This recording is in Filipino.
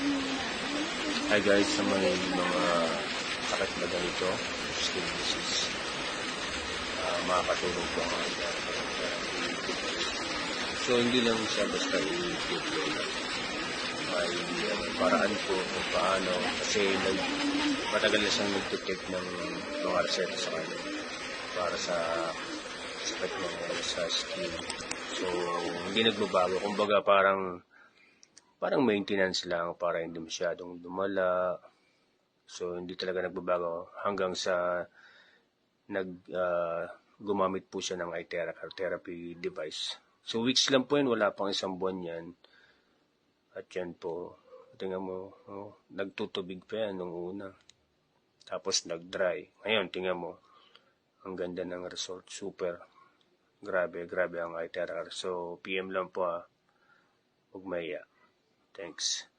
Hi guys, sa mga sakit na ganito, skin disease, makakatulong po ang so hindi lang siya basta i-video lang. May paraan po kung paano kasi matagal na siyang nagtitake ng mga reseta sa kanya para sa sakit ng sa skin. So hindi nagbabago, kumbaga parang maintenance lang para hindi masyadong lumala. So hindi talaga nagbabago hanggang sa gumamit po siya ng therapy device. So weeks lang po yun, wala pang isang buwan yan. At yan po, tingnan mo, nagtutubig pa yan nung una. Tapos nag-dry. Ngayon, tingnan mo, ang ganda ng result. Super. Grabe ang iTerra. So PM lang po huwag maiya. Thanks.